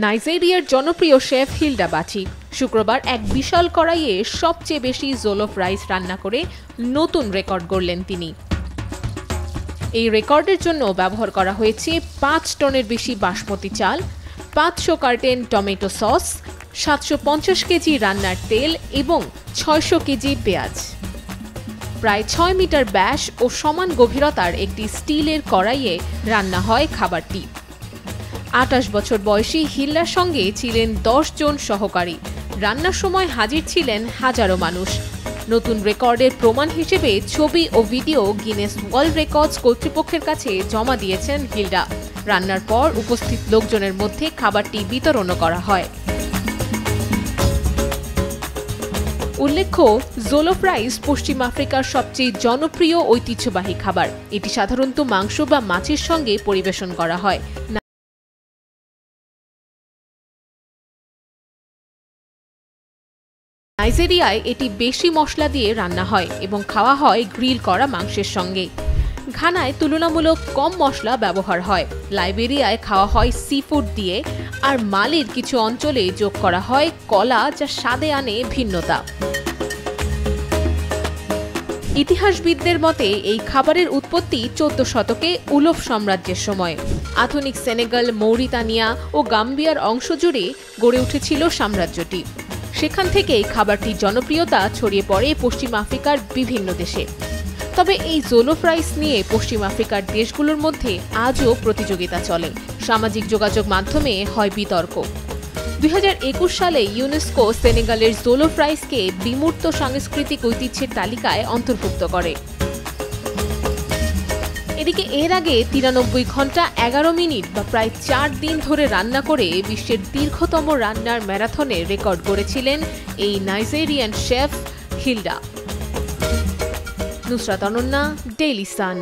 নাইজেরিয়ার জনপ্রিয় chef Hilda বাচি শুক্রবার এক বিশাল কড়াইয়ে সবচেয়ে বেশি জোলফ রাইস রান্না করে নতুন রেকর্ড গড়লেন তিনি। এই রেকর্ডের জন্য ব্যবহার করা হয়েছে ৫ টনের বেশি বাসমতি চাল, ৫০০ কার্টন টমেটো সস, ৭৫০ কেজি রান্নার তেল এবং ৬০০ কেজি পেঁয়াজ। প্রায় ৬ মিটার ব্যাস ও সমান গভীরতার একটি স্টিলের কড়াইয়ে রান্না হয় খাবারটি। ২৮ বছর বয়সী হিল্লার সঙ্গে ছিলেন ১০ জন সহকারী। রান্নার সময় হাজির ছিলেন হাজারো মানুষ। নতুন রেকর্ডের প্রমাণ হিসেবে ছবি ও ভিডিও গিনেস ওয়ার্ল্ড রেকর্ডস কর্তৃপক্ষের কাছে জমা দিয়েছেন হিল্ডা। রান্নার পর উপস্থিত লোকজনের মধ্যে খাবারটি বিতরণও করা হয়। উল্লেখ্য, জোলফ রাইস পশ্চিম আফ্রিকার সবচেয়ে জনপ্রিয় ঐতিহ্যবাহী খাবার। এটি সাধারণত মাংস বা মাছের সঙ্গে পরিবেশন করা হয়। নাইজেরিয়ায় এটি বেশি মশলা দিয়ে রান্না হয় এবং খাওয়া হয় গ্রিল করা মাংসের সঙ্গে। ঘানায় তুলনামূলক কম মশলা ব্যবহার হয়। লাইবেরিয়ায় খাওয়া হয় সি ফুড দিয়ে, আর মালির কিছু অঞ্চলে যোগ করা হয় কলা, যা স্বাদে আনে ভিন্নতা। ইতিহাসবিদদের মতে এই খাবারের উৎপত্তি ১৪ শতকে উলফ সাম্রাজ্যের সময়। আধুনিক সেনেগাল, মৌরিতানিয়া ও গাম্বিয়ার অংশ জুড়ে গড়ে উঠেছিল সাম্রাজ্যটি। সেখান থেকেই খাবারটির জনপ্রিয়তা ছড়িয়ে পড়ে পশ্চিম আফ্রিকার বিভিন্ন দেশে। তবে এই জোলফ রাইস নিয়ে পশ্চিম আফ্রিকার দেশগুলোর মধ্যে আজও প্রতিযোগিতা চলে। সামাজিক যোগাযোগ মাধ্যমে হয় বিতর্ক। ২০২১ সালে ইউনেস্কো সেনেগালের জোলফ রাইসকে বিমূর্ত সাংস্কৃতিক ঐতিহ্যের তালিকায় অন্তর্ভুক্ত করে। এদিকে এর আগে ৯৩ ঘন্টা ১১ মিনিট বা প্রায় ৪ দিন ধরে রান্না করে বিশ্বের দীর্ঘতম রান্নার ম্যারাথনের রেকর্ড গড়েছিলেন এই Nigerian chef Hilda. Nusrat Ananya, Daily সান।